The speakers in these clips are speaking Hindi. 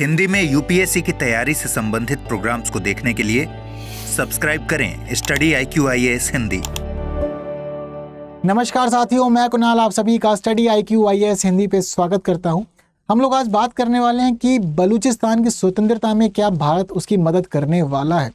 हिंदी में यूपीएससी की तैयारी से संबंधित प्रोग्राम्स को देखने के लिए सब्सक्राइब करें स्टडी IQ-IAS हिंदी। नमस्कार साथियों, मैं कुणाल आप सभी का स्टडी IQ-IAS हिंदी पे स्वागत करता हूं। हम लोग आज बात करने वाले हैं कि बलूचिस्तान की स्वतंत्रता में क्या भारत उसकी मदद करने वाला है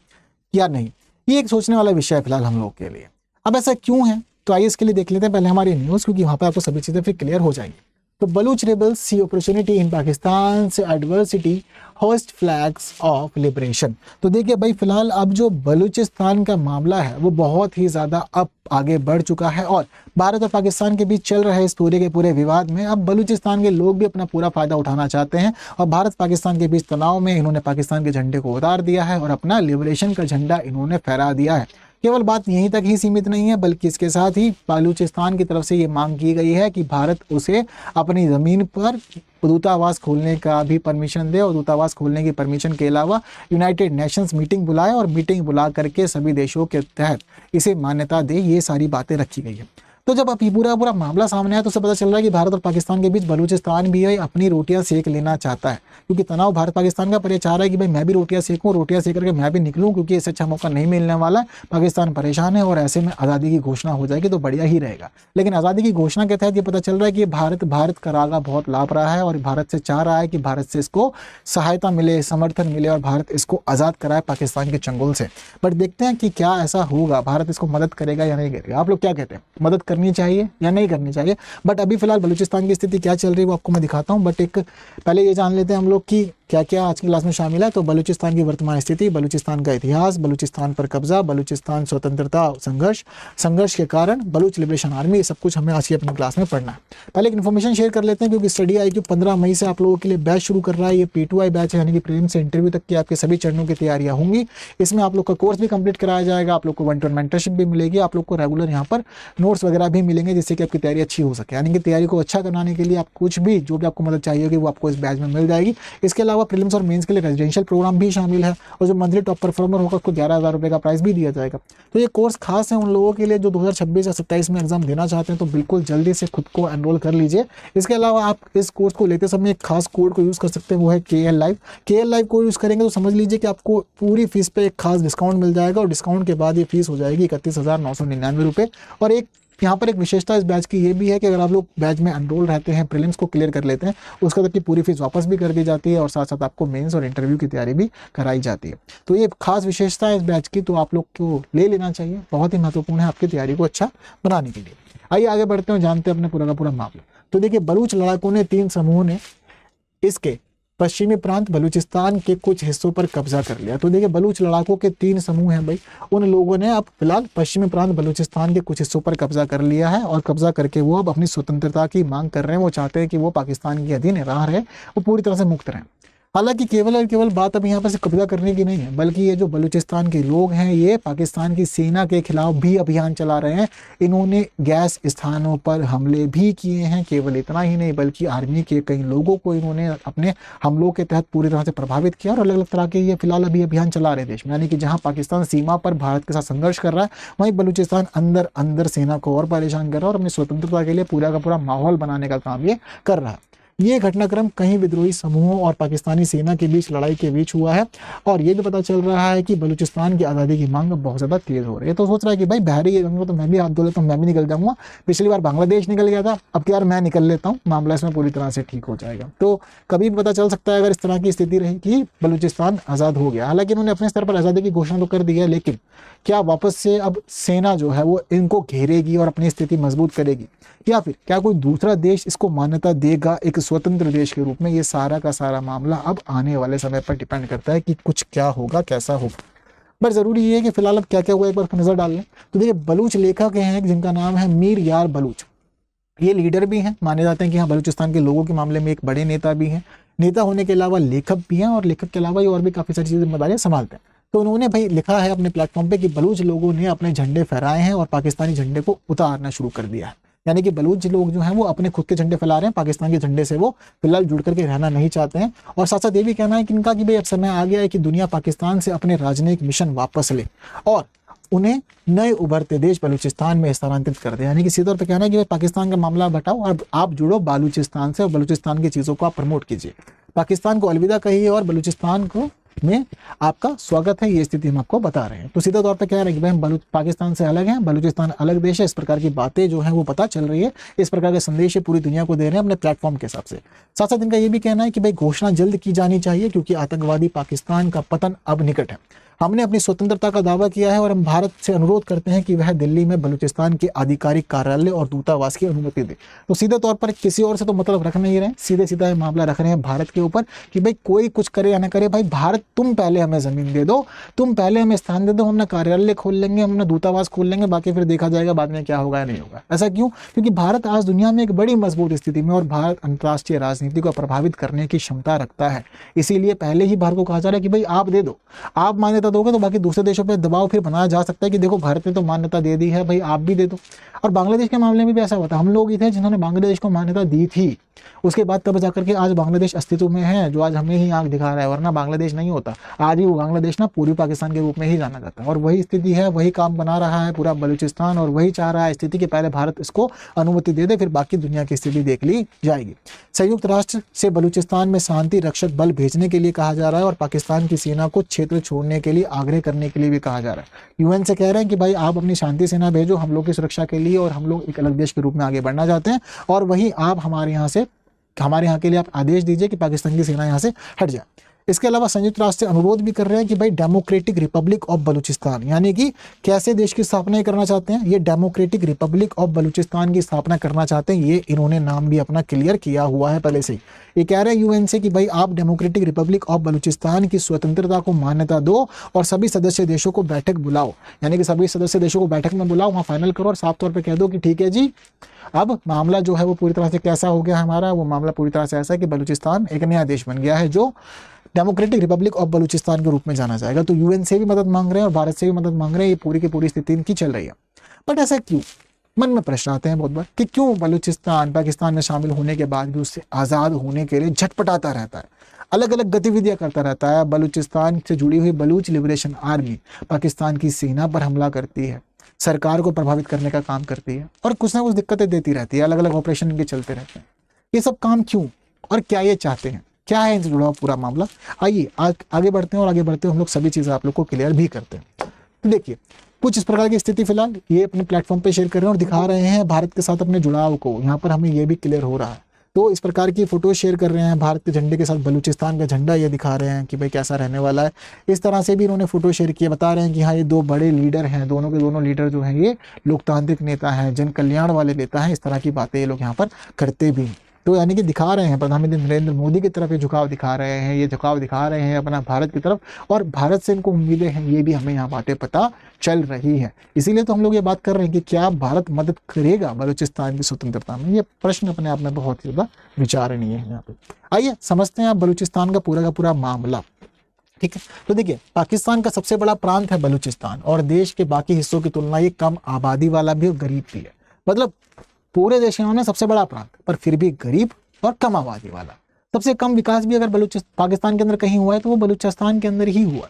या नहीं। ये एक सोचने वाला विषय है फिलहाल हम लोग के लिए। अब ऐसा क्यों है, तो आइए इसके लिए देख लेते हैं पहले हमारी न्यूज़, क्योंकि वहाँ पर आपको सभी चीज़ें फिर क्लियर हो जाएंगी। तो Baloch rebels see opportunity in Pakistan से adversity hoist flags of liberation. तो देखिए भाई, फिलहाल अब जो बलूचिस्तान का मामला है वो बहुत ही ज़्यादा अब आगे बढ़ चुका है और भारत और पाकिस्तान के बीच चल रहे इस पूरे के पूरे विवाद में अब बलूचिस्तान के लोग भी अपना पूरा फायदा उठाना चाहते हैं और भारत पाकिस्तान के बीच तनाव में इन्होंने पाकिस्तान के झंडे को उतार दिया है और अपना लिबरेशन का झंडा इन्होंने फहरा दिया है। केवल बात यहीं तक ही सीमित नहीं है, बल्कि इसके साथ ही बलूचिस्तान की तरफ से ये मांग की गई है कि भारत उसे अपनी ज़मीन पर दूतावास खोलने का भी परमिशन दे और दूतावास खोलने की परमिशन के अलावा यूनाइटेड नेशंस मीटिंग बुलाए और मीटिंग बुला करके सभी देशों के तहत इसे मान्यता दे। ये सारी बातें रखी गई है। तो जब अब ये पूरा मामला सामने आया तो उसे पता चल रहा है कि भारत और पाकिस्तान के बीच बलूचिस्तान भी अपनी रोटियां सेक लेना चाहता है, क्योंकि तनाव भारत पाकिस्तान का, पर ये चाह रहा है कि भाई मैं भी रोटियां सेकूं, रोटियां सेक करके मैं भी निकलूं, क्योंकि इससे अच्छा मौका नहीं मिलने वाला। पाकिस्तान परेशान है और ऐसे में आज़ादी की घोषणा हो जाएगी तो बढ़िया ही रहेगा। लेकिन आज़ादी की घोषणा के तहत ये पता चल रहा है कि भारत का रागा बहुत लाभ रहा है और भारत से चाह रहा है कि भारत से इसको सहायता मिले, समर्थन मिले और भारत इसको आज़ाद कराए पाकिस्तान के चंगुल से। बट देखते हैं कि क्या ऐसा होगा, भारत इसको मदद करेगा या नहीं करेगा। आप लोग क्या कहते हैं, मदद करनी चाहिए या नहीं करनी चाहिए? बट अभी फिलहाल बलूचिस्तान की स्थिति क्या चल रही है वो आपको मैं दिखाता हूं। बट एक पहले ये जान लेते हैं हम लोग कि क्या क्या आज की क्लास में शामिल है। तो बलूचिस्तान की वर्तमान स्थिति, बलूचिस्तान का इतिहास, बलूचिस्तान पर कब्जा, बलूचिस्तान स्वतंत्रता संघर्ष के कारण, बलूच लिबरेशन आर्मी, ये सब कुछ हमें आज की अपनी क्लास में पढ़ना है। पहले एक इन्फॉर्मेशन शेयर कर लेते हैं, क्योंकि स्टडी IQ 15 मई से आप लोगों के लिए बैच शुरू कर रहा है। ये P2I बैच है, यानी कि प्रीलिम से इंटरव्यू तक की आपके सभी चरणों की तैयारियां होंगी। इसमें आप लोग का कोर्स भी कंप्लीट कराया जाएगा, आप लोग को 1-to-1 मेंटरशिप भी मिलेगी, आप लोग को रेगुलर यहाँ पर नोट्स वगैरह भी मिलेंगे, जिससे कि आपकी तैयारी अच्छी हो सके। यानी कि तैयारी को अच्छा कराने के लिए आप कुछ भी जो भी आपको मदद चाहिए होगी वो आपको इस बैच में मिल जाएगी। इसके अलावा प्रीलिम्स और मेंस के लिए रेजिडेंशियल प्रोग्राम भी शामिल है और जो मंथली टॉप परफॉर्मर होगा उसको 11,000 रुपये का प्राइस भी दिया जाएगा। तो ये कोर्स खास है उन लोगों के लिए जो 2026 या 27 में एग्जाम देना चाहते हैं, तो बिल्कुल जल्दी से खुद को एनरोल कर लीजिए। इसके अलावा आप इस कोर्स को लेते समय एक खास कोड को यूज़ कर सकते हैं, वो है KL Live कोड यूज़ करेंगे तो समझ लीजिए कि आपको पूरी फीस पे एक खास डिस्काउंट मिल जाएगा और डिस्काउंट के बाद ये फीस हो जाएगी 31,999 रुपये। और एक यहाँ पर एक विशेषता इस बैच की ये भी है कि अगर आप लोग बैच में एनरोल रहते हैं, प्रीलिम्स को क्लियर कर लेते हैं, उसका तक की पूरी फीस वापस भी कर दी जाती है और साथ साथ आपको मेंस और इंटरव्यू की तैयारी भी कराई जाती है। तो ये खास विशेषता है इस बैच की, तो आप लोग को ले लेना चाहिए, बहुत ही महत्वपूर्ण है आपकी तैयारी को अच्छा बनाने के लिए। आइए आगे बढ़ते हैं, जानते हैं अपने पूरा का पूरा मामला। तो देखिए, बलूच लड़ाकों ने 3 समूहों ने इसके पश्चिमी प्रांत बलूचिस्तान के कुछ हिस्सों पर कब्जा कर लिया। तो देखिए, बलूच लड़ाकों के 3 समूह हैं भाई, उन लोगों ने अब फिलहाल पश्चिमी प्रांत बलूचिस्तान के कुछ हिस्सों पर कब्जा कर लिया है और कब्जा करके वो अब अपनी स्वतंत्रता की मांग कर रहे हैं। वो चाहते हैं कि वो पाकिस्तान के अधीन रह रहे, वो पूरी तरह से मुक्त रहें। हालांकि केवल और केवल बात अब यहाँ पर सिर्फ कब्जा करने की नहीं है, बल्कि ये जो बलूचिस्तान के लोग हैं ये पाकिस्तान की सेना के खिलाफ भी अभियान चला रहे हैं। इन्होंने गैस स्थानों पर हमले भी किए हैं। केवल इतना ही नहीं, बल्कि आर्मी के कई लोगों को इन्होंने अपने हमलों के तहत पूरी तरह से प्रभावित किया और अलग अलग तरह के ये फिलहाल अभी अभियान चला रहे देश में। यानी कि जहाँ पाकिस्तान सीमा पर भारत के साथ संघर्ष कर रहा है, वहीं बलूचिस्तान अंदर सेना को और परेशान कर रहा है और अपनी स्वतंत्रता के लिए पूरा का पूरा माहौल बनाने का काम ये कर रहा है। ये घटनाक्रम कई विद्रोही समूहों और पाकिस्तानी सेना के बीच लड़ाई के बीच हुआ है और ये भी पता चल रहा है कि बलूचिस्तान की आज़ादी की मांग बहुत ज़्यादा तेज़ हो रही है। तो सोच रहा है कि भाई बहरी जंग तो मैं भी हाथ धो लेता हूँ, मैं भी निकल जाऊँगा। पिछली बार बांग्लादेश निकल गया था, अब क्या यार मैं निकल लेता हूँ, मामला इसमें पूरी तरह से ठीक हो जाएगा। तो कभी भी पता चल सकता है अगर इस तरह की स्थिति रही कि बलूचिस्तान आज़ाद हो गया। हालांकि इन्होंने अपने स्तर पर आज़ादी की घोषणा तो कर दी है, लेकिन क्या वापस से अब सेना जो है वो इनको घेरेगी और अपनी स्थिति मजबूत करेगी, या फिर क्या कोई दूसरा देश इसको मान्यता देगा एक स्वतंत्र देश के रूप में? ये सारा का सारा मामला अब आने वाले समय पर डिपेंड करता है कि कुछ क्या होगा, कैसा होगा। बट ज़रूरी ये है कि फिलहाल अब क्या क्या हुआ एक बार नज़र डाल लें। तो देखिए, बलूच लेखक हैं जिनका नाम है मीर यार बलूच। ये लीडर भी हैं, माने जाते हैं कि हाँ बलूचिस्तान के लोगों के मामले में एक बड़े नेता भी हैं। नेता होने के अलावा लेखक भी हैं और लेखक के अलावा ये और भी काफ़ी सारी चीज़ें जिम्मेदारियाँ संभालते हैं। तो उन्होंने भाई लिखा है अपने प्लेटफॉर्म पे कि बलूच लोगों ने अपने झंडे फहराए हैं और पाकिस्तानी झंडे को उतारना शुरू कर दिया है। यानी कि बलूच लोग जो हैं वो अपने खुद के झंडे फैला रहे हैं, पाकिस्तान के झंडे से वो फिलहाल जुड़ करके रहना नहीं चाहते हैं। और साथ साथ ये भी कहना है कि इनका कि भाई अब समय आ गया है कि दुनिया पाकिस्तान से अपने राजनयिक मिशन वापस ले और उन्हें नए उभरते देश बलूचिस्तान में स्थानांतरित कर दिया। यानी कि सीधे तौर पर कहना है कि भाई पाकिस्तान का मामला हटाओ और आप जुड़ो बलूचिस्तान से और बलूचिस्तान की चीज़ों को आप प्रमोट कीजिए, पाकिस्तान को अलविदा कहिए और बलूचिस्तान को में आपका स्वागत है, ये स्थिति हम आपको बता रहे हैं। तो सीधा तौर पर कह रहे हैं कि भाई हम पाकिस्तान से अलग हैं, बलूचिस्तान अलग देश है, इस प्रकार की बातें जो हैं वो पता चल रही है, इस प्रकार के संदेश पूरी दुनिया को दे रहे हैं अपने प्लेटफॉर्म के हिसाब से। साथ साथ इनका ये भी कहना है कि भाई घोषणा जल्द की जानी चाहिए क्योंकि आतंकवादी पाकिस्तान का पतन अब निकट है। हमने अपनी स्वतंत्रता का दावा किया है और हम भारत से अनुरोध करते हैं कि वह दिल्ली में बलूचिस्तान के आधिकारिक कार्यालय और दूतावास की अनुमति दे। तो सीधे तौर पर किसी और से तो मतलब रख नहीं रहे हैं, सीधे सीधा ये मामला रख रहे हैं भारत के ऊपर कि भाई कोई कुछ करे या ना करे, भाई भारत तुम पहले हमें ज़मीन दे दो, तुम पहले हमें स्थान दे दो, हम अपना कार्यालय खोल लेंगे, हम अपना दूतावास खोल लेंगे, बाकी फिर देखा जाएगा बाद में क्या होगा या नहीं होगा। ऐसा क्यों? क्योंकि भारत आज दुनिया में एक बड़ी मजबूत स्थिति में और भारत अंतर्राष्ट्रीय राजनीति को प्रभावित करने की क्षमता रखता है। इसीलिए पहले ही भारत को कहा जा रहा है कि भाई आप दे दो, आप मान्यता दोगे तो बाकी दूसरे देशों पे दबाव फिर बनाया जा सकता है कि देखो भारत ने तो मान्यता दे दी है, भाई आप भी दे दो। और बांग्लादेश के मामले में भी ऐसा होता है, हम लोग ही थे जिन्होंने बांग्लादेश को मान्यता दी थी, उसके बाद तब जाकर के आज बांग्लादेश अस्तित्व में है, जो आज हमें ही आंख दिखा रहा है, वरना बांग्लादेश नहीं होता। आज ही वो बांग्लादेश ना पूर्वी पाकिस्तान के रूप में ही जाना जाता है और वही स्थिति है, वही काम बना रहा है पूरा बलूचिस्तान और वही चाह रहा है स्थिति कि पहले भारत इसको अनुमति दे दे, फिर बाकी दुनिया की स्थिति देख ली जाएगी। संयुक्त राष्ट्र से बलूचिस्तान में शांति रक्षक बल भेजने के लिए कहा जा रहा है और पाकिस्तान की सेना को क्षेत्र छोड़ने के लिए आग्रह करने के लिए भी कहा जा रहा है। यूएन से कह रहे हैं कि भाई आप अपनी शांति सेना भेजो हम लोग की सुरक्षा के लिए और हम लोग एक अलग देश के रूप में आगे बढ़ना चाहते हैं, और वहीं आप हमारे यहाँ के लिए आप आदेश दीजिए कि पाकिस्तान की सेना यहाँ से हट जाए। इसके अलावा संयुक्त राष्ट्र से अनुरोध भी कर रहे हैं कि भाई डेमोक्रेटिक रिपब्लिक ऑफ बलूचिस्तान, यानी कि कैसे देश की स्थापना करना चाहते हैं, ये डेमोक्रेटिक रिपब्लिक ऑफ बलूचिस्तान की स्थापना करना चाहते हैं। ये इन्होंने नाम भी अपना क्लियर किया हुआ है पहले से ही। ये कह रहे हैं यूएन से कि भाई आप डेमोक्रेटिक रिपब्लिक ऑफ बलूचिस्तान की स्वतंत्रता को मान्यता दो और सभी सदस्य देशों को बैठक बुलाओ, यानी कि सभी सदस्य देशों को बैठक में बुलाओ, वहाँ फाइनल करो और साफ तौर पर कह दो कि ठीक है जी, अब मामला जो है वो पूरी तरह से कैसा हो गया हमारा, वो मामला पूरी तरह से ऐसा है कि बलूचिस्तान एक नया देश बन गया है जो डेमोक्रेटिक रिपब्लिक ऑफ बलूचिस्तान के रूप में जाना जाएगा। तो यूएन से भी मदद मांग रहे हैं और भारत से भी मदद मांग रहे हैं, ये पूरी की पूरी स्थिति इनकी चल रही है। बट ऐसा क्यों? मन में प्रश्न आते हैं बहुत बार कि क्यों बलूचिस्तान पाकिस्तान में शामिल होने के बाद भी उससे आज़ाद होने के लिए झटपटाता रहता है, अलग अलग गतिविधियां करता रहता है। बलूचिस्तान से जुड़ी हुई बलूच लिबरेशन आर्मी पाकिस्तान की सेना पर हमला करती है, सरकार को प्रभावित करने का काम करती है और कुछ ना कुछ दिक्कतें देती रहती है, अलग अलग ऑपरेशन इनके चलते रहते हैं। ये सब काम क्यों और क्या ये चाहते हैं, क्या है इनसे जुड़ा हुआ पूरा मामला? आइए आगे बढ़ते हैं और आगे बढ़ते हैं हम लोग सभी चीज़ें आप लोग को क्लियर भी करते हैं। तो देखिए कुछ इस प्रकार की स्थिति फिलहाल ये अपने प्लेटफॉर्म पे शेयर कर रहे हैं और दिखा रहे हैं भारत के साथ अपने जुड़ाव को। यहाँ पर हमें ये भी क्लियर हो रहा है, तो इस प्रकार की फोटो शेयर कर रहे हैं भारत के झंडे के साथ बलूचिस्तान का झंडा ये दिखा रहे हैं कि भाई कैसा रहने वाला है। इस तरह से भी इन्होंने फोटो शेयर किए, बता रहे हैं कि हाँ ये दो बड़े लीडर हैं, दोनों के दोनों लीडर जो हैं ये लोकतांत्रिक नेता हैं, जन कल्याण वाले नेता हैं। इस तरह की बातें ये लोग यहाँ पर करते भी हैं। तो यानी कि दिखा रहे हैं प्रधानमंत्री नरेंद्र मोदी की तरफ ये झुकाव दिखा रहे हैं, ये झुकाव दिखा रहे हैं अपना भारत की तरफ, और भारत से इनको उम्मीदें हैं, ये भी हमें यहाँ बातें पता चल रही है। इसीलिए तो हम लोग ये बात कर रहे हैं कि क्या भारत मदद करेगा बलूचिस्तान की स्वतंत्रता में। ये प्रश्न अपने आप में बहुत ही ज़्यादा विचारणीय है यहाँ पे। आइए समझते हैं आप बलूचिस्तान का पूरा मामला। ठीक है, तो देखिए पाकिस्तान का सबसे बड़ा प्रांत है बलूचिस्तान और देश के बाकी हिस्सों की तुलना ये कम आबादी वाला भी और गरीब भी है। मतलब पूरे देश में सबसे बड़ा प्रांत पर फिर भी गरीब और कम आबादी वाला। सबसे कम विकास भी अगर पाकिस्तान के अंदर कहीं हुआ है तो वो बलूचिस्तान के अंदर ही हुआ।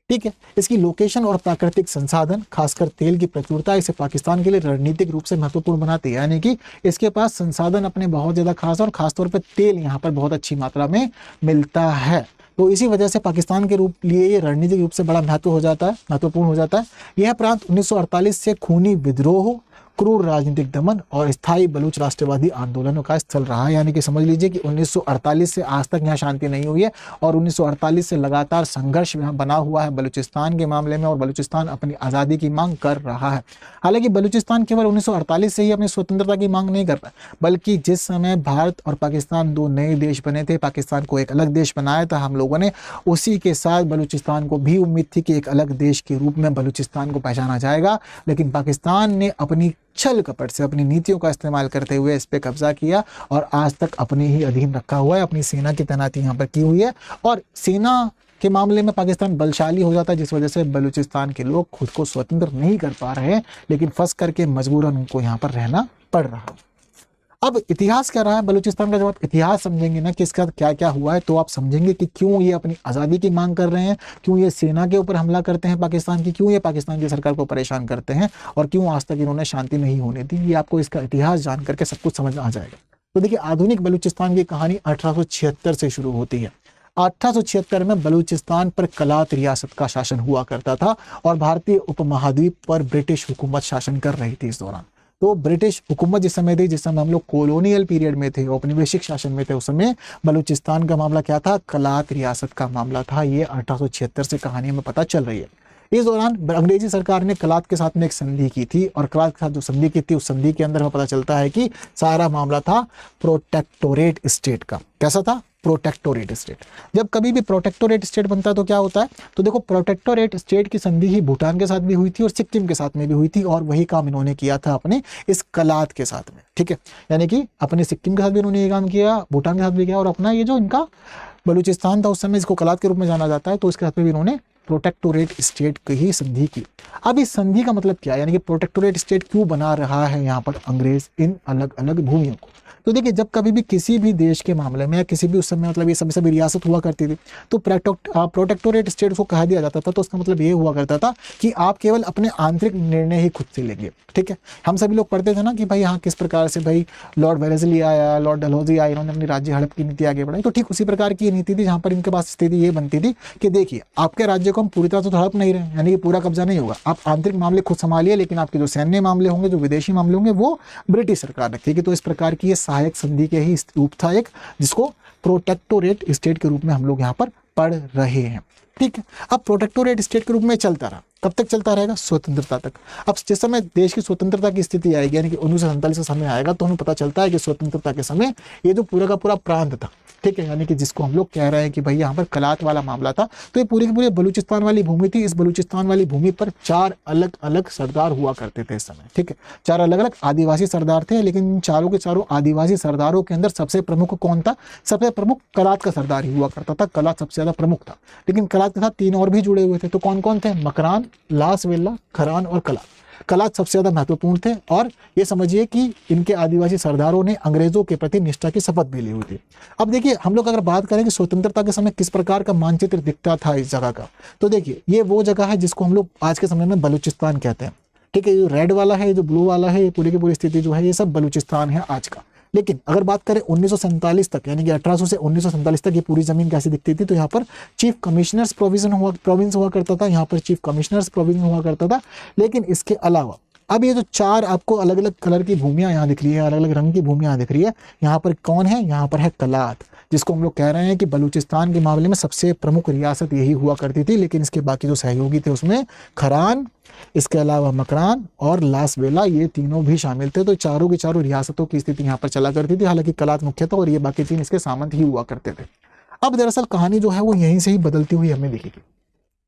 ठीक है, इसकी लोकेशन और प्राकृतिक संसाधन खासकर तेल की प्रचुरता इसे पाकिस्तान के लिए रणनीतिक रूप से महत्वपूर्ण बनाती है। यानी कि इसके पास संसाधन अपने बहुत ज़्यादा खास और खासतौर पर तेल यहाँ पर बहुत अच्छी मात्रा में मिलता है। तो इसी वजह से पाकिस्तान के लिए ये रणनीतिक रूप से बड़ा महत्वपूर्ण हो जाता है। यह प्रांत 1948 से खूनी विद्रोह, क्रूर राजनीतिक दमन और स्थायी बलूच राष्ट्रवादी आंदोलनों का स्थल रहा है। यानी कि समझ लीजिए कि 1948 से आज तक यहाँ शांति नहीं हुई है और 1948 से लगातार संघर्ष यहाँ बना हुआ है बलूचिस्तान के मामले में और बलूचिस्तान अपनी आज़ादी की मांग कर रहा है। हालांकि बलूचिस्तान केवल 1948 से ही अपनी स्वतंत्रता की मांग नहीं कर रहा, बल्कि जिस समय भारत और पाकिस्तान दो नए देश बने थे, पाकिस्तान को एक अलग देश बनाया था हम लोगों ने, उसी के साथ बलूचिस्तान को भी उम्मीद थी कि एक अलग देश के रूप में बलूचिस्तान को पहचाना जाएगा। लेकिन पाकिस्तान ने अपनी छल कपट से अपनी नीतियों का इस्तेमाल करते हुए इस पे कब्जा किया और आज तक अपने ही अधीन रखा हुआ है। अपनी सेना की तैनाती यहाँ पर की हुई है और सेना के मामले में पाकिस्तान बलशाली हो जाता है, जिस वजह से बलूचिस्तान के लोग खुद को स्वतंत्र नहीं कर पा रहे हैं, लेकिन फंस करके मजबूरन उनको यहाँ पर रहना पड़ रहा। अब इतिहास क्या रहा है बलूचिस्तान का, जब आप इतिहास समझेंगे ना कि इसका क्या क्या हुआ है, तो आप समझेंगे कि क्यों ये अपनी आज़ादी की मांग कर रहे हैं, क्यों ये सेना के ऊपर हमला करते हैं पाकिस्तान की, क्यों ये पाकिस्तान की सरकार को परेशान करते हैं, और क्यों आज तक इन्होंने शांति नहीं होने दी। ये आपको इसका इतिहास जान करके सब कुछ समझ आ जाएगा। तो देखिए, आधुनिक बलूचिस्तान की कहानी 1876 से शुरू होती है। 1876 में बलूचिस्तान पर कलात रियासत का शासन हुआ करता था और भारतीय उपमहाद्वीप पर ब्रिटिश हुकूमत शासन कर रही थी इस दौरान। तो ब्रिटिश हुकूमत जिस समय थी, जिस समय हम लोग कॉलोनियल पीरियड में थे, औपनिवेशिक शासन में थे, उस समय बलूचिस्तान का मामला क्या था, कलात रियासत का मामला था। ये 1876 से कहानी में पता चल रही है। इस दौरान अंग्रेजी सरकार ने कलात के साथ में एक संधि की थी, और कलात के साथ जो संधि की थी, उस संधि के अंदर हमें पता चलता है कि सारा मामला था प्रोटेक्टोरेट स्टेट का। कैसा था? Protectorate state. जब कभी भी प्रोटेक्टोरेट स्टेट बनता है तो क्या होता है, तो देखो, प्रोटेक्टोरेट स्टेट की संधि ही भूटान के साथ भी हुई थी और सिक्किम के साथ में भी हुई थी, और वही काम इन्होंने किया था अपने इस कलात के साथ में। ठीक है, यानी कि अपने सिक्किम के साथ भी इन्होंने ये काम किया, भूटान के साथ भी किया, और अपना ये जो इनका बलूचिस्तान था उस समय, इसको कलात के रूप में जाना जाता है, तो इसके साथ में भी इन्होंने प्रोटेक्टोरेट स्टेट की ही संधि की। अब इस संधि का मतलब क्या है, यानी कि प्रोटेक्टोरेट स्टेट क्यों बना रहा है यहाँ पर अंग्रेज इन अलग अलग भूमियों को। तो देखिए, जब कभी भी किसी भी देश के मामले में या किसी भी उस समय मतलब ये सभी रियासत हुआ करती थी, तो प्रोटेक्टोरेट स्टेट को कहा दिया जाता था। तो उसका मतलब ये हुआ करता था कि आप केवल अपने आंतरिक निर्णय ही खुद से लेंगे। ठीक है, हम सभी लोग पढ़ते थे ना कि भाई यहाँ किस प्रकार से भाई लॉर्ड वेलेस्ली आया, लॉर्ड डलहौजी आया, इन्होंने अपनी राज्य हड़प की नीति आगे बढ़ाई। तो ठीक उसी प्रकार की नीति थी, जहाँ पर इनके पास स्थिति ये बनती थी कि देखिए, आपके राज्य को हम पूरी तरह से हड़प नहीं रहे, यानी कि पूरा कब्जा नहीं होगा, आप आंतरिक मामले खुद संभालिए, लेकिन आपके जो सैन्य मामले होंगे, जो विदेशी मामले होंगे, वो ब्रिटिश सरकार रखेगी। तो इस प्रकार की ये सहायक संधि के ही रूप था एक, जिसको प्रोटेक्टोरेट स्टेट के रूप में हम लोग यहाँ पर पढ़ रहे हैं। ठीक है, अब प्रोटेक्टोरेट स्टेट के रूप में चलता रहा, कब तक चलता रहेगा? स्वतंत्रता तक। अब जिस समय देश की स्वतंत्रता की स्थिति आएगी, यानी कि 1947 का समय आएगा, तो हमें पता चलता है कि स्वतंत्रता के समय ये जो पूरा का पूरा प्रांत था, ठीक है, यानी कि जिसको हम लोग कह रहे हैं कि भाई यहाँ पर कलात वाला मामला था, तो ये पूरी की पूरी बलूचिस्तान वाली भूमि थी। इस बलूचिस्तान वाली भूमि पर 4 अलग अलग सरदार हुआ करते थे इस समय। ठीक है, 4 अलग अलग आदिवासी सरदार थे, लेकिन इन चारों के चारों आदिवासी सरदारों के अंदर सबसे प्रमुख कौन था? सबसे प्रमुख कलात का सरदार ही हुआ करता था। कलात सबसे ज्यादा प्रमुख था, लेकिन कलात के साथ 3 और भी जुड़े हुए थे। तो कौन कौन थे? मकरान, लासवेला, खरान और कलात। कलात सबसे ज्यादा महत्वपूर्ण थे, और ये समझिए कि इनके आदिवासी सरदारों ने अंग्रेजों के प्रति निष्ठा की शपथ भी ली हुई थी। अब देखिए, हम लोग अगर बात करें कि स्वतंत्रता के समय किस प्रकार का मानचित्र दिखता था इस जगह का, तो देखिए, ये वो जगह है जिसको हम लोग आज के समय में बलूचिस्तान कहते हैं। ठीक है, ये रेड वाला है, जो ब्लू वाला है, ये पूरी की पूरी स्थिति जो है, ये सब बलूचिस्तान है आज का। लेकिन अगर बात करें 1947 तक, यानी कि 1800 से 1947 तक ये पूरी जमीन कैसी दिखती थी, तो यहाँ पर चीफ कमिश्नर्स प्रोविंस हुआ करता था, यहाँ पर चीफ कमिश्नर्स प्रोविंस हुआ करता था। लेकिन इसके अलावा अब ये जो 4 आपको अलग अलग कलर की भूमियां यहाँ दिख रही है, अलग अलग रंग की भूमियां दिख रही है, यहाँ पर कौन है? यहाँ पर है कलात, जिसको हम लोग कह रहे हैं कि बलूचिस्तान के मामले में सबसे प्रमुख रियासत यही हुआ करती थी। लेकिन इसके बाकी जो सहयोगी थे उसमें खरान, इसके अलावा मकरान और लासवेला, ये तीनों भी शामिल थे। तो चारों की चारों रियासतों की स्थिति यहाँ पर चला करती थी। हालांकि कलात मुख्य था और ये बाकी 3 इसके सामंत ही हुआ करते थे। अब दरअसल कहानी जो है वो यहीं से ही बदलती हुई हमें दिखेगी।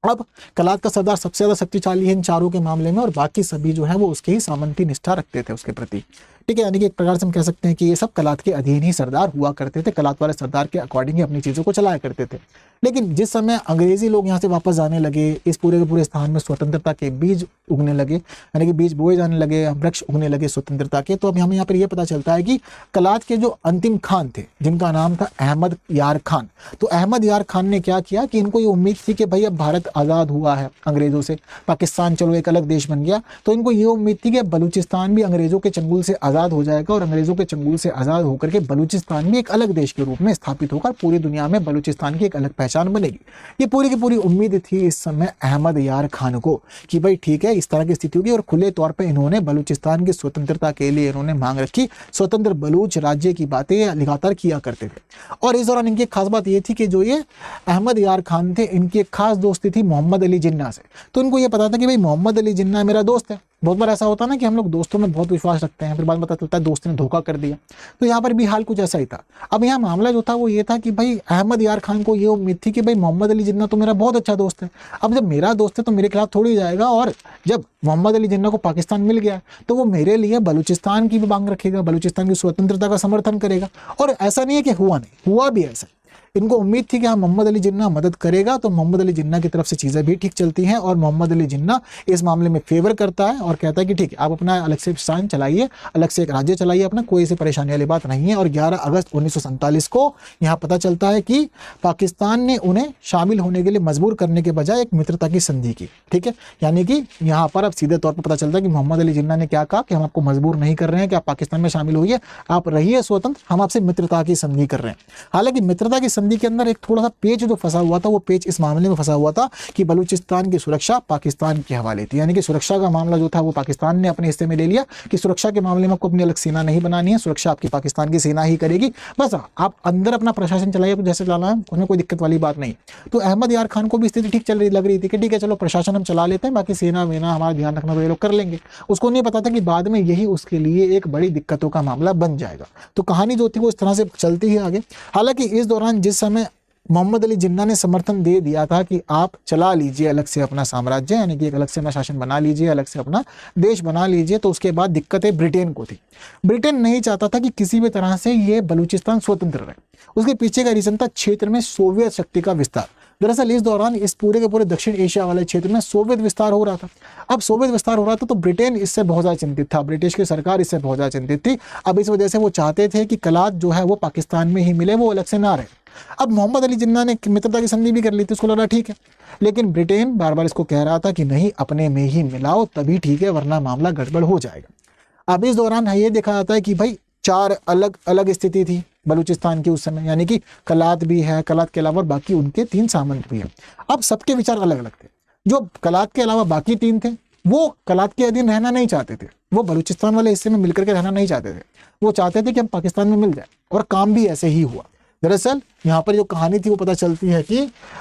अब कलात का सरदार सबसे ज्यादा शक्तिशाली है इन चारों के मामले में, और बाकी सभी जो है वो उसके ही सामंती निष्ठा रखते थे उसके प्रति। ठीक है, यानी कि एक प्रकार से हम कह सकते हैं कि ये सब कलात के अधीन ही सरदार हुआ करते थे, कलात वाले सरदार के अकॉर्डिंग ही अपनी चीजों को चलाया करते थे। लेकिन जिस समय अंग्रेजी लोग यहाँ से वापस जाने लगे, इस पूरे के पूरे स्थान में स्वतंत्रता के बीज उगने लगे, यानी कि बीज बोए जाने लगे, वृक्ष उगने लगे स्वतंत्रता के। तो अब हमें यहाँ पर यह पता चलता है कि कलात के जो अंतिम खान थे, जिनका नाम था अहमद यार खान, तो अहमद यार खान ने क्या किया कि इनको ये उम्मीद थी कि भाई अब भारत आज़ाद हुआ है अंग्रेजों से, पाकिस्तान चलो एक अलग देश बन गया, तो इनको ये उम्मीद थी कि बलूचिस्तान भी अंग्रेजों के चंगुल से आज़ाद हो जाएगा, और अंग्रेजों के चंगुल से आज़ाद होकर के बलूचिस्तान भी एक अलग देश के रूप में स्थापित होकर पूरी दुनिया में बलूचिस्तान की एक अलग पहचान बनेगी। ये पूरी की पूरी उम्मीद थी इस समय अहमद यार खान को कि भाई ठीक है, इस तरह की स्थिति होगी, और खुले तौर पे इन्होंने बलूचिस्तान की स्वतंत्रता के लिए इन्होंने मांग रखी। स्वतंत्र बलूच राज्य की बातें लगातार किया करते थे। और इस दौरान इनकी खास बात ये थी कि जो ये अहमद यार खान थे, इनकी एक खास दोस्ती थी मोहम्मद अली जिन्ना से। तो इनको ये पता था कि भाई मोहम्मद अली जिन्ना मेरा दोस्त है। बहुत बार ऐसा होता है ना कि हम लोग दोस्तों में बहुत विश्वास रखते हैं, फिर बाद में पता चलता है दोस्त ने धोखा कर दिया। तो यहाँ पर भी हाल कुछ ऐसा ही था। अब यहाँ मामला जो था वो ये था कि भाई अहमद यार खान को ये उम्मीद थी कि भाई मोहम्मद अली जिन्ना तो मेरा बहुत अच्छा दोस्त है, अब जब मेरा दोस्त है तो मेरे खिलाफ थोड़ी जाएगा, और जब मोहम्मद अली जिन्ना को पाकिस्तान मिल गया तो वो मेरे लिए बलूचिस्तान की भी मांग रखेगा, बलूचिस्तान की स्वतंत्रता का समर्थन करेगा। और ऐसा नहीं है कि हुआ नहीं, हुआ भी ऐसा। इनको उम्मीद थी कि हाँ मोहम्मद अली जिन्ना मदद करेगा, तो मोहम्मद अली जिन्ना की तरफ से चीज़ें भी ठीक चलती हैं और मोहम्मद अली जिन्ना इस मामले में फेवर करता है और कहता है कि ठीक है आप अपना अलग से स्थान चलाइए, अलग से एक राज्य चलाइए अपना, कोई ऐसी परेशानी वाली बात नहीं है। और 11 अगस्त 1947 को यहाँ पता चलता है कि पाकिस्तान ने उन्हें शामिल होने के लिए मजबूर करने के बजाय एक मित्रता की संधि की। ठीक है, यानी कि यहाँ पर अब सीधे तौर पर पता चलता है कि मोहम्मद अली जिन्ना ने क्या कहा कि हम आपको मजबूर नहीं कर रहे हैं कि आप पाकिस्तान में शामिल होइए, आप रहिए स्वतंत्र, हम आपसे मित्रता की संधि कर रहे हैं। हालांकि मित्रता की संधि के अंदर एक थोड़ा सा पेच जो फंसा हुआ था, वो पेच इस मामले में फंसा हुआ था कि बलूचिस्तान की सुरक्षा पाकिस्तान के हवाले थी, यानी कि सुरक्षा का मामला जो था वो पाकिस्तान ने अपने हिस्से में ले लिया कि सुरक्षा के मामले में आपको अपनी अलग सेना नहीं बनानी है, सुरक्षा आपकी पाकिस्तान की सेना ही करेगी, बस आप अंदर अपना प्रशासन चलाइए जैसे चलाना है, उसमें कोई दिक्कत वाली बात नहीं। तो अहमद यार खान को भी स्थिति ठीक लग रही थी कि ठीक है चलो प्रशासन हम चला लेते हैं, बाकी सेना वेना हमारा ध्यान रखना तो ये लोग कर लेंगे। उसको नहीं पता था कि बाद में यही उसके लिए एक बड़ी दिक्कतों का मामला बन जाएगा। तो कहानी जो थी वो इस तरह से चलती है आगे। हालांकि इस दौरान जिस समय मोहम्मद अली जिन्ना ने समर्थन दे दिया था कि आप चला लीजिए अलग से अपना साम्राज्य, यानी कि एक अलग से अपना शासन बना लीजिए, अलग से अपना देश बना लीजिए, तो उसके बाद दिक्कतें ब्रिटेन को थी। ब्रिटेन नहीं चाहता था कि किसी भी तरह से ये बलूचिस्तान स्वतंत्र रहे। उसके पीछे का रीजन था क्षेत्र में सोवियत शक्ति का विस्तार। दरअसल इस दौरान इस पूरे के पूरे दक्षिण एशिया वाले क्षेत्र में सोवियत विस्तार हो रहा था। अब सोवियत विस्तार हो रहा था तो ब्रिटेन इससे बहुत ज़्यादा चिंतित था, ब्रिटिश की सरकार इससे बहुत ज़्यादा चिंतित थी। अब इस वजह से वो चाहते थे कि कलात जो है वो पाकिस्तान में ही मिले, वो अलग से ना रहे। अब मोहम्मद अली जिन्ना ने मित्रता की संधि भी कर ली थी, उसको लगा ठीक है, लेकिन ब्रिटेन बार बार इसको कह रहा था कि नहीं अपने में ही मिलाओ तभी ठीक है, वरना मामला गड़बड़ हो जाएगा। अब इस दौरान ये देखा जाता है कि भाई 4 अलग अलग स्थिति थी बलूचिस्तान की उस समय, यानी कि कलात भी है, कलात के अलावा बाकी उनके 3 सामंत भी हैं। अब सबके विचार अलग अलग थे। जो कलात के अलावा बाकी 3 थे वो कलात के अधीन रहना नहीं चाहते थे, वो बलूचिस्तान वाले हिस्से में मिलकर के रहना नहीं चाहते थे, वो चाहते थे कि हम पाकिस्तान में मिल जाए, और काम भी ऐसे ही हुआ। दरअसल यहाँ पर जो कहानी थी वो पता चलती है कि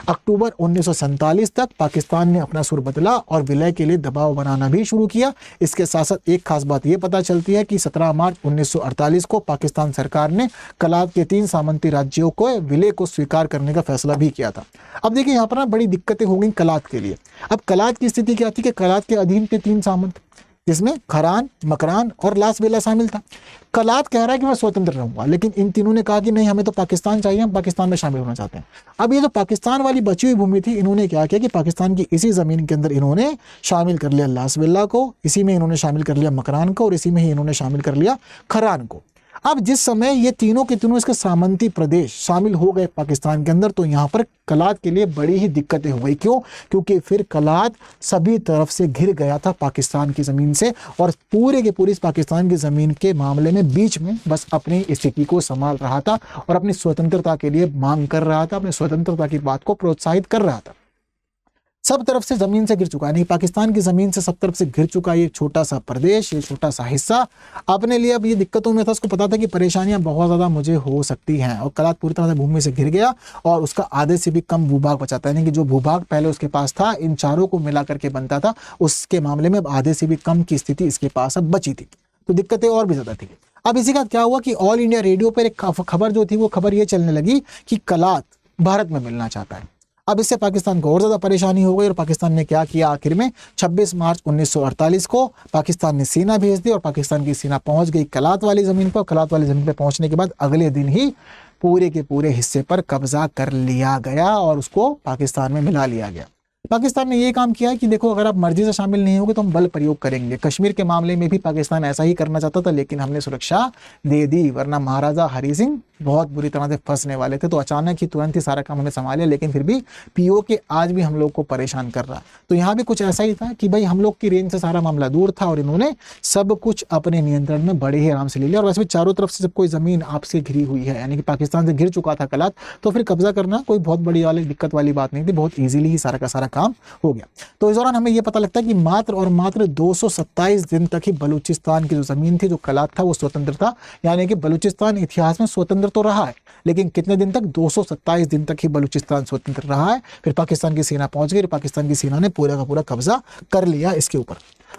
अक्टूबर 1947 तक पाकिस्तान ने अपना सुर बदला और विलय के लिए दबाव बनाना भी शुरू किया। इसके साथ साथ एक खास बात ये पता चलती है कि 17 मार्च 1948 को पाकिस्तान सरकार ने कलात के 3 सामंती राज्यों को विलय को स्वीकार करने का फैसला भी किया था। अब देखिए यहाँ पर ना बड़ी दिक्कतें हो गई कलात के लिए। अब कलात की स्थिति क्या थी कि कलात के अधीन थे 3 सामंत, जिसमें खरान, मकरान और लास बेला शामिल था। कलात कह रहा है कि मैं स्वतंत्र रहूंगा, लेकिन इन तीनों ने कहा कि नहीं हमें तो पाकिस्तान चाहिए, हम पाकिस्तान में शामिल होना चाहते हैं। अब ये जो पाकिस्तान वाली बची हुई भूमि थी, इन्होंने क्या किया कि पाकिस्तान की इसी जमीन के अंदर इन्होंने शामिल कर लिया लास बेला को, इसी में इन्होंने शामिल कर लिया मकरान को, और इसी में ही इन्होंने शामिल कर लिया खरान को। अब जिस समय ये तीनों के तीनों इसके सामंती प्रदेश शामिल हो गए पाकिस्तान के अंदर, तो यहाँ पर कलात के लिए बड़ी ही दिक्कतें हो गई। क्यों? क्योंकि फिर कलात सभी तरफ से घिर गया था पाकिस्तान की ज़मीन से, और पूरे के पूरी पाकिस्तान की ज़मीन के मामले में बीच में बस अपनी स्थिति को संभाल रहा था और अपनी स्वतंत्रता के लिए मांग कर रहा था, अपनी स्वतंत्रता की बात को प्रोत्साहित कर रहा था। सब तरफ से जमीन से घिर चुका है, नहीं पाकिस्तान की जमीन से सब तरफ से घिर चुका ये छोटा सा प्रदेश, ये छोटा सा हिस्सा अपने लिए अब ये दिक्कतों में था। उसको पता था कि परेशानियां बहुत ज़्यादा मुझे हो सकती हैं, और कलात पूरी तरह से भूमि से घिर गया और उसका आधे से भी कम भूभाग बचाता है, यानी कि जो भूभाग पहले उसके पास था इन चारों को मिला करके बनता था, उसके मामले में अब आधे से भी कम की स्थिति इसके पास अब बची थी। तो दिक्कतें और भी ज़्यादा थी। अब इसी का क्या हुआ कि ऑल इंडिया रेडियो पर एक खबर जो थी वो खबर ये चलने लगी कि कलात भारत में मिलना चाहता है। अब इससे पाकिस्तान को और ज़्यादा परेशानी हो गई, और पाकिस्तान ने क्या किया, आखिर में 26 मार्च 1948 को पाकिस्तान ने सेना भेज दी, और पाकिस्तान की सेना पहुंच गई कलात वाली ज़मीन पर। कलात वाली ज़मीन पर पहुंचने के बाद अगले दिन ही पूरे के पूरे हिस्से पर कब्जा कर लिया गया और उसको पाकिस्तान में मिला लिया गया। पाकिस्तान ने ये काम किया है कि देखो अगर आप मर्जी से शामिल नहीं होगे तो हम बल प्रयोग करेंगे। कश्मीर के मामले में भी पाकिस्तान ऐसा ही करना चाहता था, लेकिन हमने सुरक्षा दे दी, वरना महाराजा हरी सिंह बहुत बुरी तरह से फंसने वाले थे। तो अचानक ही तुरंत ही सारा काम हमें संभाला, लेकिन फिर भी पीओके आज भी हम लोग को परेशान कर रहा। तो यहाँ भी कुछ ऐसा ही था कि भाई हम लोग की रेंज से सारा मामला दूर था और इन्होंने सब कुछ अपने नियंत्रण में बड़े ही आराम से ले लिया। और वैसे भी चारों तरफ से जब कोई ज़मीन आपसे घिरी हुई है, यानी कि पाकिस्तान से घिर चुका था कलात, तो फिर कब्जा करना कोई बहुत बड़ी वाली दिक्कत वाली बात नहीं थी, बहुत ईजिली ही सारा का सारा काम हो गया। तो इस दौरान हमें यह पता लगता है कि मात्र और मात्र 227 दिन तक ही बलूचिस्तान की जो ज़मीन थी, जो कलात था, वो स्वतंत्र था। यानी कि बलूचिस्तान इतिहास में स्वतंत्र तो रहा है, लेकिन कितने दिन तक? 227 दिन तक ही बलूचिस्तान स्वतंत्र रहा है। फिर पाकिस्तान की सेना पहुंच गई, पाकिस्तान की सेना ने पूरा का पूरा कब्जा कर लिया इसके ऊपर।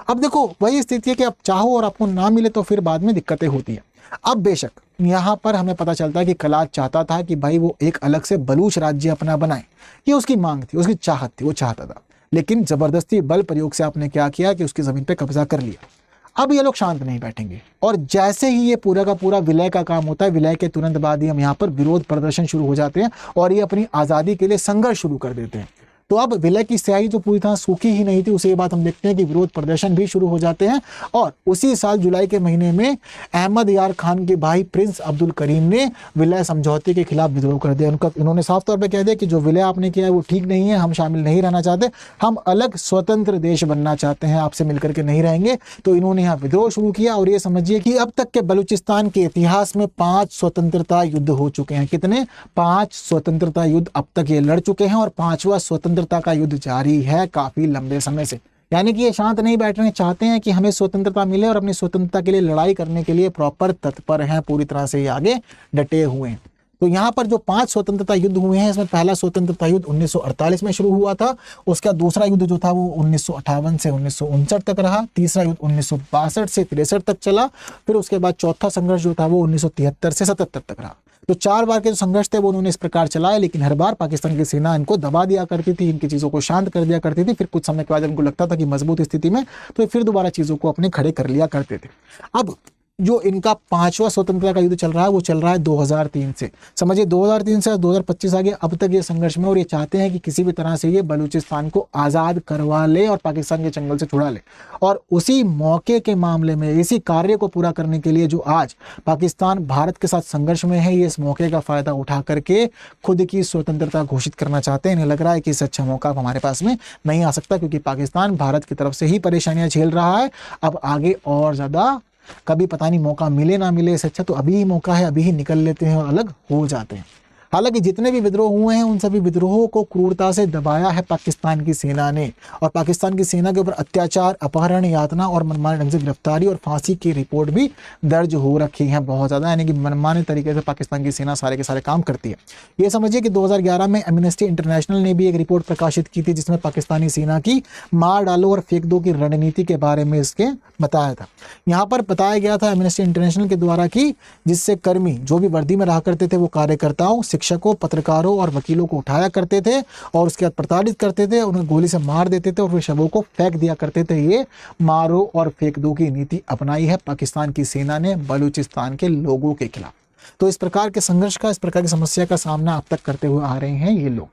अब देखो वही स्थिति है कि आप चाहो और आपको ना मिले तो फिर बाद में दिक्कतें होती हैं। अब बेशक यहाँ पर हमें पता चलता है कि कलात चाहता था कि भाई वो एक अलग से बलूच राज्य अपना बनाए, ये उसकी मांग थी, उसकी चाहत थी, वो चाहता था, लेकिन जबरदस्ती बल प्रयोग से आपने क्या किया कि उसकी जमीन पे कब्जा कर लिया। अब ये लोग शांत नहीं बैठेंगे और जैसे ही ये पूरा का पूरा विलय का काम होता है, विलय के तुरंत बाद ही हम यहाँ पर विरोध प्रदर्शन शुरू हो जाते हैं और ये अपनी आज़ादी के लिए संघर्ष शुरू कर देते हैं। तो अब विलय की स्याही जो पूरी तरह सूखी ही नहीं थी, उसी बात हम देखते हैं कि विरोध प्रदर्शन भी शुरू हो जाते हैं। और उसी साल जुलाई के महीने में अहमद यार खान के भाई प्रिंस अब्दुल करीम ने विलय समझौते के खिलाफ विद्रोह कर दिया। इन्होंने साफ तौर पर कह दिया कि जो विलय आपने किया है वो ठीक नहीं है, हम शामिल नहीं रहना चाहते, हम अलग स्वतंत्र देश बनना चाहते हैं, आपसे मिलकर के नहीं रहेंगे। तो इन्होंने यहाँ विद्रोह शुरू किया। और ये समझिए कि अब तक के बलूचिस्तान के इतिहास में 5 स्वतंत्रता युद्ध हो चुके हैं। कितने? 5 स्वतंत्रता युद्ध अब तक ये लड़ चुके हैं और 5वां स्वतंत्रता का युद्ध जारी है काफी लंबे समय से। यानी कि ये शांत नहीं बैठ रहे हैं, चाहते हैं कि हमें स्वतंत्रता मिले और अपनी स्वतंत्रता के लिए लड़ाई करने के लिए प्रॉपर तत्पर हैं, पूरी तरह से ये आगे डटे हुए हैं। तो यहाँ पर जो 5 स्वतंत्रता युद्ध हुए हैं, इसमें पहला स्वतंत्रता युद्ध 1948 में शुरू हुआ था। उसका दूसरा युद्ध जो था वो 1958 से 1959 तक रहा। तीसरा युद्ध 1962 से 63 तक चला। फिर उसके बाद चौथा संघर्ष जो था वो 1973 से 77 तक रहा। तो 4 बार के जो संघर्ष थे वो उन्होंने इस प्रकार चलाए, लेकिन हर बार पाकिस्तान की सेना इनको दबा दिया करती थी, इनकी चीज़ों को शांत कर दिया करती थी। फिर कुछ समय के बाद इनको लगता था कि मजबूत स्थिति में, तो फिर दोबारा चीज़ों को अपने खड़े कर लिया करते थे। अब जो इनका 5वां स्वतंत्रता का युद्ध चल रहा है वो चल रहा है 2003 से। समझिए 2003 से 2025 आ गया, अब तक ये संघर्ष में, और ये चाहते हैं कि किसी भी तरह से ये बलूचिस्तान को आज़ाद करवा ले और पाकिस्तान के चंगल से छुड़ा ले। और उसी मौके के मामले में, इसी कार्य को पूरा करने के लिए जो आज पाकिस्तान भारत के साथ संघर्ष में है, ये इस मौके का फ़ायदा उठा करके खुद की स्वतंत्रता घोषित करना चाहते हैं। इन्हें लग रहा है कि इससे अच्छा मौका हमारे पास में नहीं आ सकता, क्योंकि पाकिस्तान भारत की तरफ से ही परेशानियाँ झेल रहा है। अब आगे और ज़्यादा कभी पता नहीं मौका मिले ना मिले, इससे अच्छा तो अभी ही मौका है, अभी ही निकल लेते हैं और अलग हो जाते हैं। हालांकि जितने भी विद्रोह हुए हैं उन सभी विद्रोहों को क्रूरता से दबाया है पाकिस्तान की सेना ने, और पाकिस्तान की सेना के ऊपर अत्याचार, अपहरण, यातना और मनमाने ढंग से गिरफ्तारी और फांसी की रिपोर्ट भी दर्ज हो रखी है बहुत ज़्यादा। यानी कि मनमाने तरीके से पाकिस्तान की सेना सारे के सारे काम करती है। ये समझिए कि 2011 में एमनेस्टी इंटरनेशनल ने भी एक रिपोर्ट प्रकाशित की थी, जिसमें पाकिस्तानी सेना की मार डालो और फेंक दो की रणनीति के बारे में इसके बताया था। यहाँ पर बताया गया था एमनेस्टी इंटरनेशनल के द्वारा कि जिससे कर्मी जो भी वर्दी में रहा करते थे वो कार्यकर्ताओं, शिक्षकों, पत्रकारों और वकीलों को उठाया करते थे और उसके बाद प्रताड़ित करते थे, उन्हें गोली से मार देते थे और फिर शवों को फेंक दिया करते थे। ये मारो और फेंक दो की नीति अपनाई है पाकिस्तान की सेना ने बलूचिस्तान के लोगों के खिलाफ। तो इस प्रकार के संघर्ष का, इस प्रकार की समस्या का सामना अब तक करते हुए आ रहे हैं ये लोग।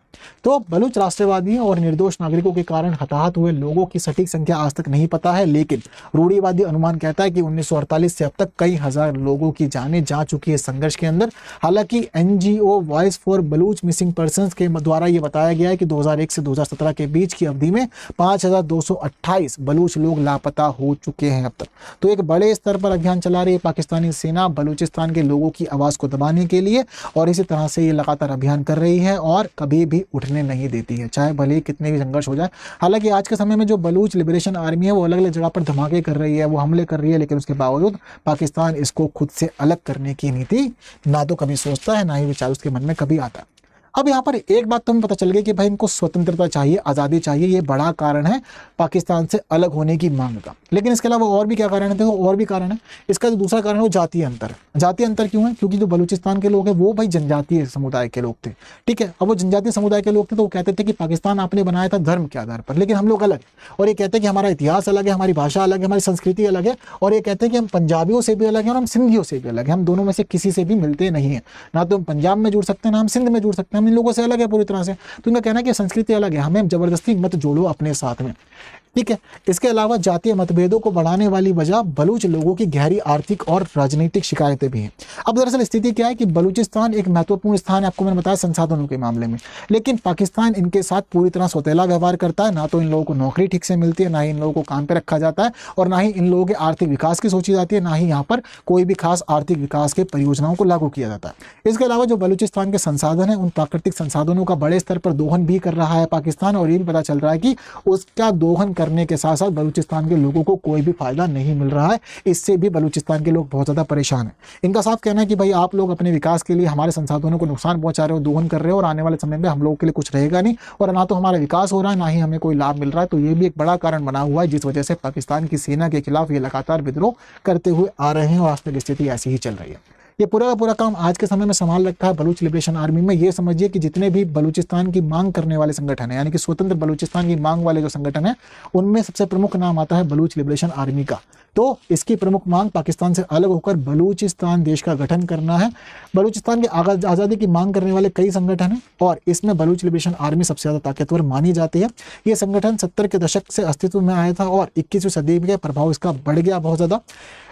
तो बलूच राष्ट्रवादियों और निर्दोष नागरिकों के कारण हताहत हुए लोगों की सटीक संख्या आज तक नहीं पता है, लेकिन रूढ़िवादी अनुमान कहता है कि 1948 से अब तक कई हजार लोगों की जानें जा चुकी है संघर्ष के अंदर। हालांकि NGO voice for Baloch missing persons के द्वारा ये बताया गया है कि 2001 से 2017 के बीच की अवधि में 5228 बलूच लोग लापता हो चुके हैं अब तक। तो एक बड़े स्तर पर अभियान चला रही है पाकिस्तानी सेना बलूचिस्तान के लोगों की आवाज़ को दबाने के लिए, और इसी तरह से ये लगातार अभियान कर रही है और कभी भी उठने नहीं देती है, चाहे भले ही कितने भी संघर्ष हो जाए। हालांकि आज के समय में जो बलूच लिबरेशन आर्मी है वो अलग अलग जगह पर धमाके कर रही है, वो हमले कर रही है, लेकिन उसके बावजूद पाकिस्तान इसको खुद से अलग करने की नीति ना तो कभी सोचता है, ना ही विचार उसके मन में कभी आता है। अब यहाँ पर एक बात तो हमें पता चल गई कि भाई इनको स्वतंत्रता चाहिए, आज़ादी चाहिए, ये बड़ा कारण है पाकिस्तान से अलग होने की मांग का। लेकिन इसके अलावा और भी क्या कारण है? देखो और भी कारण है। इसका जो दूसरा कारण है वो जातीय अंतर। जातीय अंतर क्यों है? क्योंकि जो बलूचिस्तान के लोग हैं वो भाई जनजातीय समुदाय के लोग थे, ठीक है। अब वो जनजातीय समुदाय के लोग थे तो वो कहते थे कि पाकिस्तान आपने बनाया था धर्म के आधार पर, लेकिन हम लोग अलग हैं। और ये कहते हैं कि हमारा इतिहास अलग है, हमारी भाषा अलग है, हमारी संस्कृति अलग है, और ये कहते हैं कि हम पंजाबियों से भी अलग हैं और हम सिंधियों से भी अलग हैं, हम दोनों में से किसी से भी मिलते नहीं हैं। ना तो हम पंजाब में जुड़ सकते हैं, ना हम सिंध में जुड़ सकते हैं, हम इन लोगों से अलग है पूरी तरह से। तो इनका कहना है कि संस्कृति अलग है, हमें जबरदस्ती मत जोड़ो अपने साथ में, ठीक है। इसके अलावा जातीय मतभेदों को बढ़ाने वाली वजह बलूच लोगों की गहरी आर्थिक और राजनीतिक शिकायतें भी हैं। अब दरअसल स्थिति क्या है कि बलूचिस्तान एक महत्वपूर्ण स्थान है, आपको मैंने बताया संसाधनों के मामले में, लेकिन पाकिस्तान इनके साथ पूरी तरह सौतेला व्यवहार करता है। ना तो इन लोगों को नौकरी ठीक से मिलती है, ना ही इन लोगों को काम पे रखा जाता है, और ना ही इन लोगों के आर्थिक विकास की सोची जाती है, ना ही यहाँ पर कोई भी खास आर्थिक विकास के परियोजनाओं को लागू किया जाता है। इसके अलावा जो बलूचिस्तान के संसाधन है उन प्राकृतिक संसाधनों का बड़े स्तर पर दोहन भी कर रहा है पाकिस्तान, और ये भी पता चल रहा है कि उसका दोहन करने के साथ साथ बलूचिस्तान के लोगों को कोई भी फायदा नहीं मिल रहा है। इससे भी बलूचिस्तान के लोग बहुत ज़्यादा परेशान हैं। इनका साफ कहना है कि भाई आप लोग अपने विकास के लिए हमारे संसाधनों को नुकसान पहुंचा रहे हो, दोहन कर रहे हो, और आने वाले समय में हम लोगों के लिए कुछ रहेगा नहीं, और ना तो हमारा विकास हो रहा है, ना ही हमें कोई लाभ मिल रहा है। तो ये भी एक बड़ा कारण बना हुआ है जिस वजह से पाकिस्तान की सेना के खिलाफ ये लगातार विद्रोह करते हुए आ रहे हैं, और आज तक स्थिति ऐसी ही चल रही है। ये पूरा का पूरा काम आज के समय में संभाल रखा है बलूच लिबरेशन आर्मी में। ये समझिए कि जितने भी बलूचिस्तान की मांग करने वाले संगठन है, यानी कि स्वतंत्र बलूचिस्तान की मांग वाले जो संगठन है, उनमें सबसे प्रमुख नाम आता है बलूच लिबरेशन आर्मी का। तो इसकी प्रमुख मांग पाकिस्तान से अलग होकर बलूचिस्तान देश का गठन करना है। बलूचिस्तान की आज़ादी की मांग करने वाले कई संगठन हैं और इसमें बलूच लिबरेशन आर्मी सबसे ज़्यादा ताकतवर मानी जाती है। ये संगठन 70 के दशक से अस्तित्व में आया था और 21वीं सदी में प्रभाव इसका बढ़ गया बहुत ज़्यादा।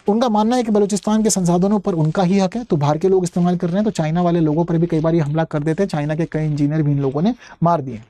उनका मानना है कि बलूचिस्तान के संसाधनों पर उनका ही हक है, तो बाहर के लोग इस्तेमाल कर रहे हैं, तो चाइना वाले लोगों पर भी कई बार ये हमला कर देते हैं। चाइना के कई इंजीनियर भी इन लोगों ने मार दिए।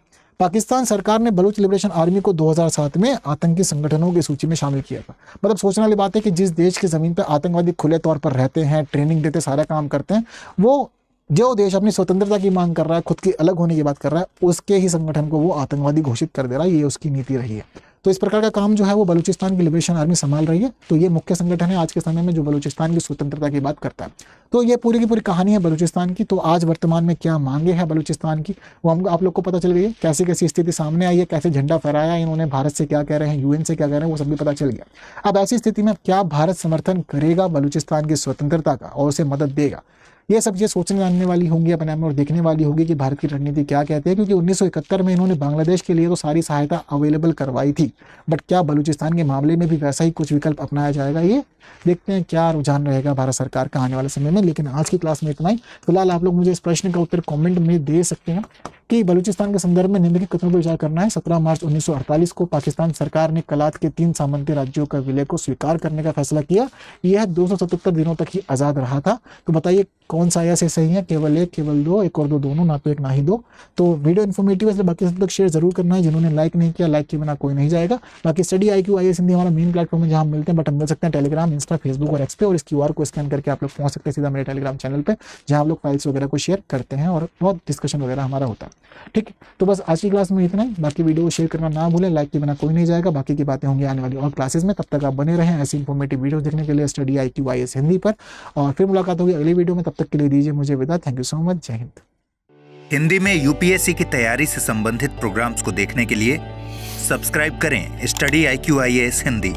पाकिस्तान सरकार ने बलूच लिबरेशन आर्मी को 2007 में आतंकी संगठनों की सूची में शामिल किया था। मतलब सोचने वाली बात है कि जिस देश की ज़मीन पर आतंकवादी खुले तौर पर रहते हैं, ट्रेनिंग देते, सारा काम करते हैं, वो जो देश अपनी स्वतंत्रता की मांग कर रहा है, खुद की अलग होने की बात कर रहा है, उसके ही संगठन को वो आतंकवादी घोषित कर दे रहा है। ये उसकी नीति रही है। तो इस प्रकार का काम जो है वो बलूचिस्तान की लिबरेशन आर्मी संभाल रही है। तो ये मुख्य संगठन है आज के समय में जो बलूचिस्तान की स्वतंत्रता की बात करता है। तो ये पूरी की पूरी कहानी है बलूचिस्तान की। तो आज वर्तमान में क्या मांगे हैं बलूचिस्तान की, वो हम आप लोग को पता चल गई है। कैसी कैसी स्थिति सामने आई है, कैसे झंडा फहराया इन्होंने, भारत से क्या कह रहे हैं, यूएन से क्या कह रहे हैं, वो सब भी पता चल गया। अब ऐसी स्थिति में क्या भारत समर्थन करेगा बलूचिस्तान की स्वतंत्रता का और उसे मदद देगा? ये सब चीज़ सोचने जानने वाली होंगी अपने आप में और देखने वाली होगी कि भारत की रणनीति क्या कहती है। क्योंकि 1971 में इन्होंने बांग्लादेश के लिए तो सारी सहायता अवेलेबल करवाई थी, बट क्या बलूचिस्तान के मामले में भी वैसा ही कुछ विकल्प अपनाया जाएगा? ये देखते हैं क्या रुझान रहेगा भारत सरकार का आने वाले समय में। लेकिन आज की क्लास में इतना ही। फिलहाल आप लोग मुझे इस प्रश्न का उत्तर कमेंट में दे सकते हैं कि बलूचिस्तान के संदर्भ में निम्नलिखित कथनों पर विचार करना है। 17 मार्च 1948 को पाकिस्तान सरकार ने कलात के 3 सामंती राज्यों का विलय को स्वीकार करने का फैसला किया। यह 277 दिनों तक ही आज़ाद रहा था। तो बताइए कौन सा ऐसे सही है? केवल एक, केवल दो, एक और दो, दोनों, ना तो एक ना ही दो। तो वीडियो इन्फॉर्मेटिव है, इसलिए बाकी सब तक शेयर जरूर करना है। जिन्होंने लाइक नहीं किया, लाइक के बिना कोई नहीं जाएगा। बाकी स्टडी IQ IAS हिंदी हमारा मेन प्लेटफॉर्म है, जहाँ मिलते हैं, बट हम मिल सकते हैं टेलीग्राम, इंस्टा, फेसबुक और एक्स पे। और इस QR को स्कैन करके आप लोग पहुंच सकते हैं सीधा मेरे टेलीग्राम चैनल पे, जहाँ आप लोग फाइल्स वगैरह को शेयर करते हैं और बहुत डिस्कशन वगैरह हमारा होता है। ठीक है, तो बस आज की क्लास में इतना ही। बाकी वीडियो को शेयर करना ना भूलें, लाइक के बिना कोई नहीं जाएगा। बाकी की बातें होंगी आने वाली और क्लासेस में। तब तक आप बने रहें ऐसी इन्फॉर्मेटिव वीडियो देखने के लिए स्टडी IQ IAS हिंदी पर। और फिर मुलाकात होगी अगली वीडियो में। तब तक के लिए दीजिए मुझे विदा। Thank you so much. जय हिंद। हिंदी में UPSC की तैयारी से संबंधित प्रोग्राम्स को देखने के लिए सब्सक्राइब करें स्टडी IQ IAS हिंदी।